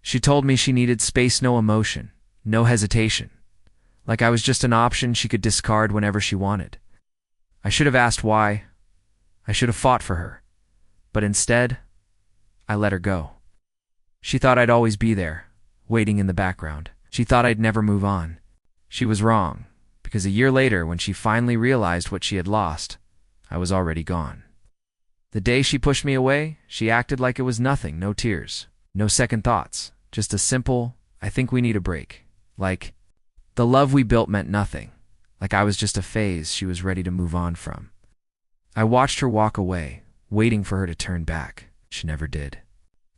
She told me she needed space, no emotion, no hesitation. Like I was just an option she could discard whenever she wanted. I should have asked why. I should have fought for her. But instead, I let her go. She thought I'd always be there, waiting in the background. She thought I'd never move on. She was wrong, because a year later, when she finally realized what she had lost, I was already gone. The day she pushed me away, she acted like it was nothing, no tears, no second thoughts, just a simple, I think we need a break. Like, the love we built meant nothing, like I was just a phase she was ready to move on from. I watched her walk away, waiting for her to turn back. She never did.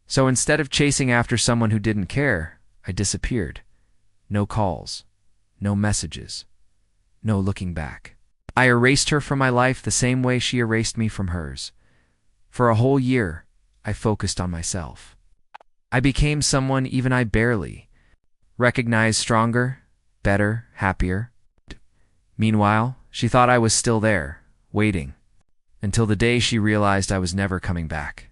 So instead of chasing after someone who didn't care, I disappeared. No calls, no messages, no looking back. I erased her from my life the same way she erased me from hers. For a whole year, I focused on myself. I became someone even I barely recognized, stronger, better, happier. Meanwhile, she thought I was still there, waiting, until the day she realized I was never coming back.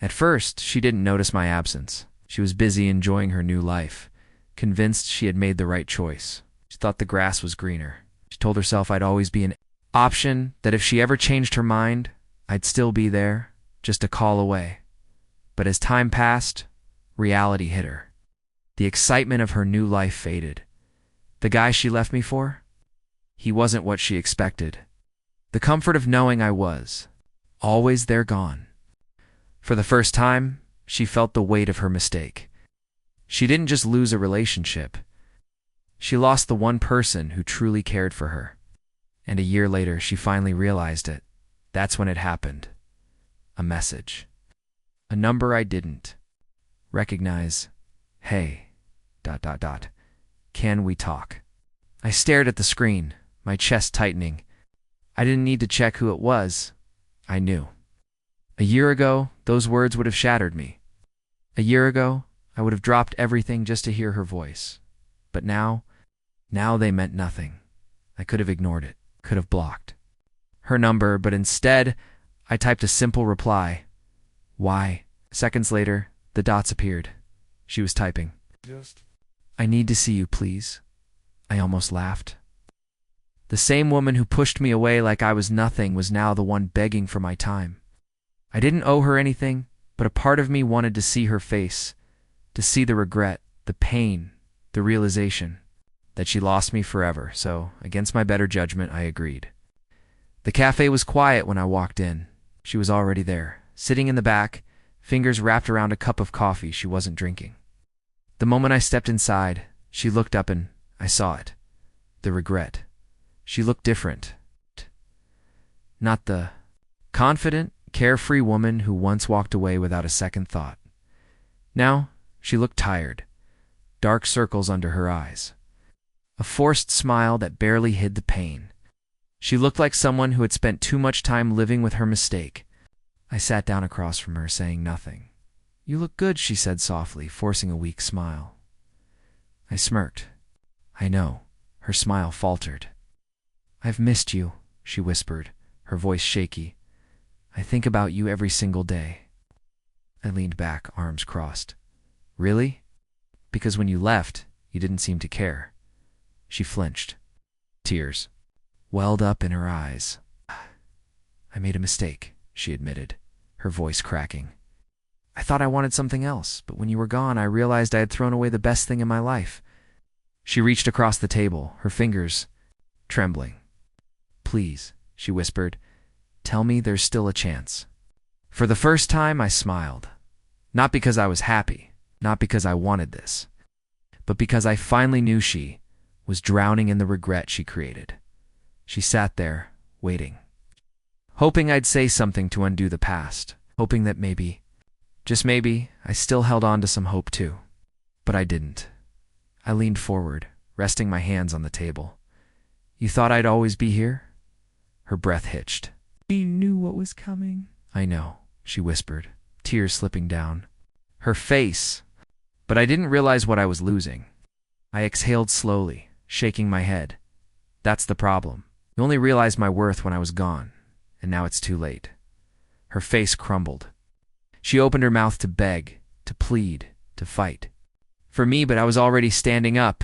At first, she didn't notice my absence. She was busy enjoying her new life, convinced she had made the right choice. She thought the grass was greener. She told herself I'd always be an option, that if she ever changed her mind, I'd still be there, just a call away. But as time passed, reality hit her. The excitement of her new life faded. The guy she left me for? He wasn't what she expected. The comfort of knowing I was always there gone. For the first time, she felt the weight of her mistake. She didn't just lose a relationship. She lost the one person who truly cared for her. And a year later, she finally realized it. That's when it happened. A message. A number I didn't recognize. Hey, ... Can we talk? I stared at the screen, my chest tightening. I didn't need to check who it was. I knew. A year ago, those words would have shattered me. A year ago, I would have dropped everything just to hear her voice. But now they meant nothing. I could have ignored it, could have blocked her number, but instead, I typed a simple reply. Why? Seconds later, the dots appeared. She was typing. I need to see you, please. I almost laughed. The same woman who pushed me away like I was nothing was now the one begging for my time. I didn't owe her anything, but a part of me wanted to see her face, to see the regret, the pain, the realization that she lost me forever, so against my better judgment, I agreed. The cafe was quiet when I walked in. She was already there, sitting in the back, fingers wrapped around a cup of coffee she wasn't drinking. The moment I stepped inside, she looked up and I saw it. The regret. She looked different. Not the confident, carefree woman who once walked away without a second thought. Now, she looked tired, dark circles under her eyes, a forced smile that barely hid the pain. She looked like someone who had spent too much time living with her mistake. I sat down across from her, saying nothing. You look good, she said softly, forcing a weak smile. I smirked. I know. Her smile faltered. I've missed you, she whispered, her voice shaky. I think about you every single day. I leaned back, arms crossed. Really? Because when you left, you didn't seem to care. She flinched. Tears welled up in her eyes. I made a mistake, she admitted, her voice cracking. I thought I wanted something else, but when you were gone, I realized I had thrown away the best thing in my life. She reached across the table, her fingers trembling. Please, she whispered, tell me there's still a chance. For the first time, I smiled. Not because I was happy, not because I wanted this, but because I finally knew she was drowning in the regret she created. She sat there, waiting, hoping I'd say something to undo the past, hoping that maybe, just maybe, I still held on to some hope too. But I didn't. I leaned forward, resting my hands on the table. You thought I'd always be here? Her breath hitched. We knew what was coming. I know, she whispered, tears slipping down her face. But I didn't realize what I was losing. I exhaled slowly, shaking my head. That's the problem. You only realized my worth when I was gone, and now it's too late. Her face crumbled. She opened her mouth to beg, to plead, to fight for me, but I was already standing up.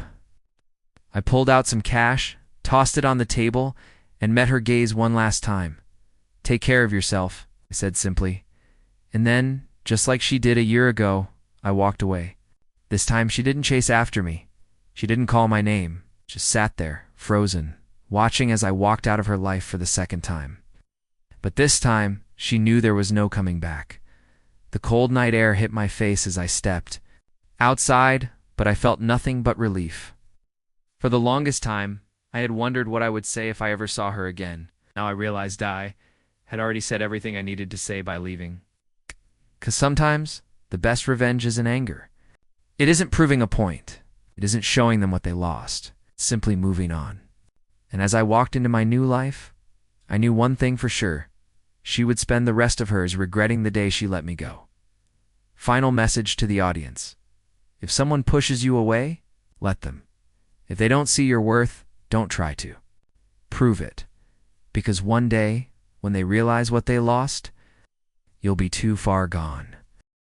I pulled out some cash, tossed it on the table, and met her gaze one last time. "Take care of yourself," I said simply. And then, just like she did a year ago, I walked away. This time she didn't chase after me. She didn't call my name, just sat there, frozen, watching as I walked out of her life for the second time. But this time, she knew there was no coming back. The cold night air hit my face as I stepped outside, but I felt nothing but relief. For the longest time, I had wondered what I would say if I ever saw her again. Now I realized I had already said everything I needed to say by leaving. 'Cause sometimes, the best revenge isn't anger. It isn't proving a point. It isn't showing them what they lost. It's simply moving on. And as I walked into my new life, I knew one thing for sure. She would spend the rest of hers regretting the day she let me go. Final message to the audience. If someone pushes you away, let them. If they don't see your worth, don't try to. Prove it. Because one day, when they realize what they lost, you'll be too far gone.